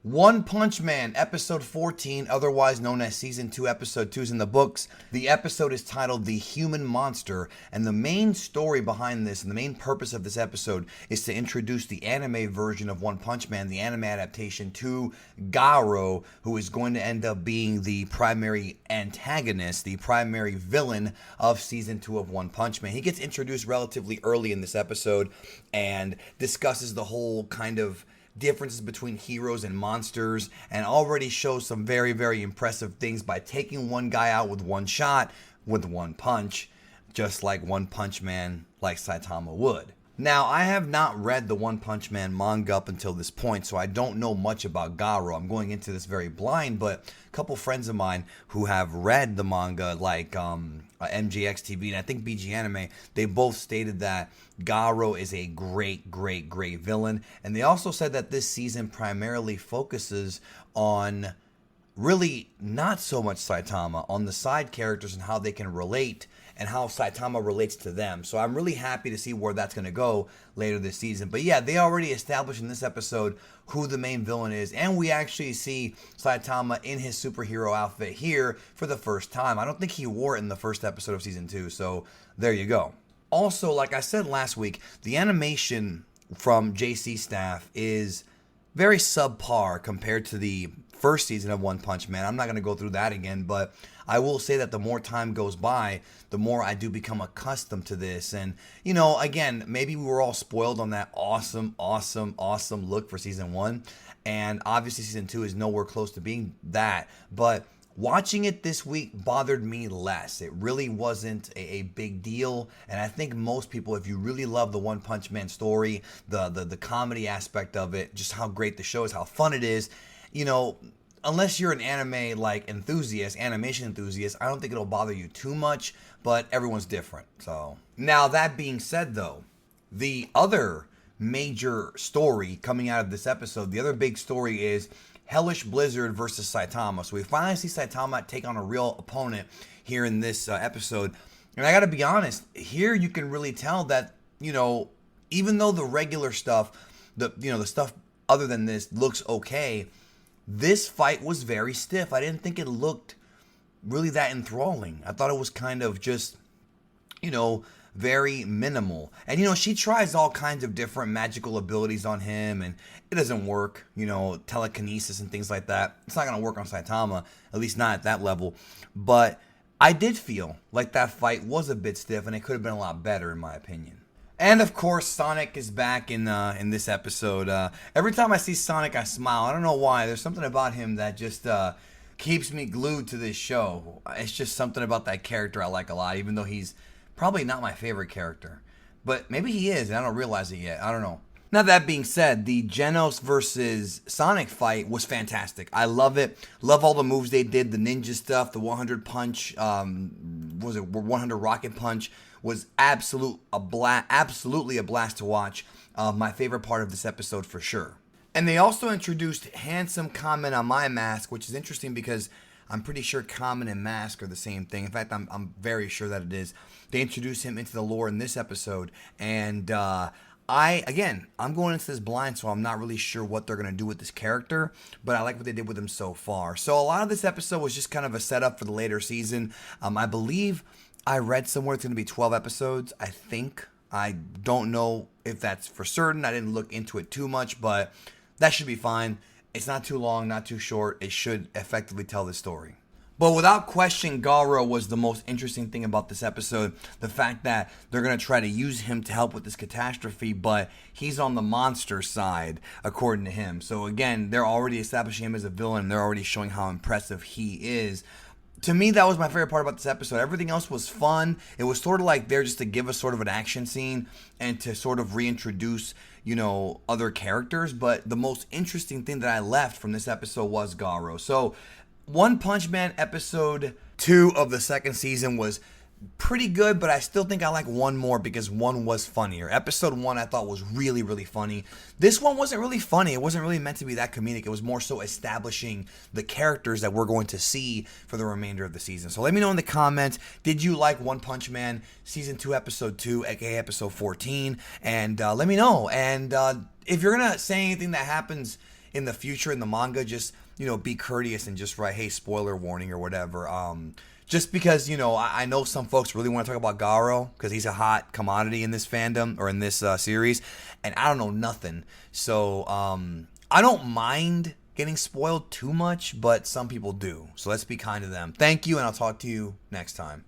One Punch Man, episode 14, otherwise known as season 2, episode 2 is in the books. The episode is titled The Human Monster, and the main story behind this and the main purpose of this episode is to introduce the anime version of One Punch Man, the anime adaptation, to Garo, who is going to end up being the primary antagonist, the primary villain of season 2 of One Punch Man. He gets introduced relatively early in this episode and discusses the whole kind of differences between heroes and monsters, and already shows some very, very impressive things by taking one guy out with one shot, with one punch, just like One Punch Man, like Saitama would. Now, I have not read the One Punch Man manga up until this point, so I don't know much about Garo. I'm going into this very blind, but a couple friends of mine who have read the manga, like MJX TV and I think BG Anime, they both stated that Garo is a great, great, great villain. And they also said that this season primarily focuses on really not so much Saitama, on the side characters and how they can relate and how Saitama relates to them. So I'm really happy to see where that's going to go later this season. But yeah, they already established in this episode who the main villain is, and we actually see Saitama in his superhero outfit here for the first time. I don't think he wore it in the first episode of season 2, so there you go. Also, like I said last week, the animation from JC staff is very subpar compared to the first season of One Punch Man. I'm not going to go through that again, but I will say that the more time goes by, the more I do become accustomed to this. And, you know, again, maybe we were all spoiled on that awesome, awesome, awesome look for season 1. And obviously season 2 is nowhere close to being that. But watching it this week bothered me less. It really wasn't a big deal. And I think most people, if you really love the One Punch Man story, the comedy aspect of it, just how great the show is, how fun it is, you know, unless you're an anime like enthusiast, animation enthusiast, I don't think it'll bother you too much, but everyone's different. So now that being said though, the other major story coming out of this episode, the other big story is Hellish Blizzard versus Saitama. So we finally see Saitama take on a real opponent here in this episode. And I gotta be honest, here you can really tell that, you know, even though the regular stuff, the stuff other than this looks okay, this fight was very stiff. I didn't think it looked really that enthralling. I thought it was kind of just, you know, very minimal. And, you know, she tries all kinds of different magical abilities on him, and it doesn't work. You know, telekinesis and things like that. It's not going to work on Saitama, at least not at that level. But I did feel like that fight was a bit stiff, and it could have been a lot better, in my opinion. And of course, Sonic is back in this episode. Every time I see Sonic, I smile. I don't know why. There's something about him that just keeps me glued to this show. It's just something about that character I like a lot, even though he's probably not my favorite character. But maybe he is, and I don't realize it yet. I don't know. Now, that being said, the Genos versus Sonic fight was fantastic. I love it. Love all the moves they did, the ninja stuff, the 100 punch, 100 rocket punch was absolutely a blast to watch. My favorite part of this episode for sure. And they also introduced Handsome Kamen on My Mask, which is interesting because I'm pretty sure Kamen and Mask are the same thing. In fact, I'm very sure that it is. They introduced him into the lore in this episode, and I'm going into this blind, so I'm not really sure what they're going to do with this character, but I like what they did with him so far. So a lot of this episode was just kind of a setup for the later season. I believe I read somewhere it's going to be 12 episodes, I think. I don't know if that's for certain. I didn't look into it too much, but that should be fine. It's not too long, not too short. It should effectively tell the story. But without question, Garo was the most interesting thing about this episode. The fact that they're going to try to use him to help with this catastrophe, but he's on the monster side, according to him. So again, they're already establishing him as a villain, and they're already showing how impressive he is. To me, that was my favorite part about this episode. Everything else was fun. It was sort of like there just to give us sort of an action scene and to sort of reintroduce, you know, other characters. But the most interesting thing that I left from this episode was Garo. So One Punch Man episode 2 of the second season was pretty good, but I still think I like one more because one was funnier. Episode 1 I thought was really, really funny. This one wasn't really funny. It wasn't really meant to be that comedic. It was more so establishing the characters that we're going to see for the remainder of the season. So let me know in the comments, did you like One Punch Man Season 2 Episode 2, aka Episode 14? And let me know. And if you're going to say anything that happens in the future in the manga, just, be courteous and just write, hey, spoiler warning or whatever. Just because, I know some folks really want to talk about Garo because he's a hot commodity in this fandom or in this series, and I don't know nothing. So I don't mind getting spoiled too much, but some people do. So let's be kind to them. Thank you, and I'll talk to you next time.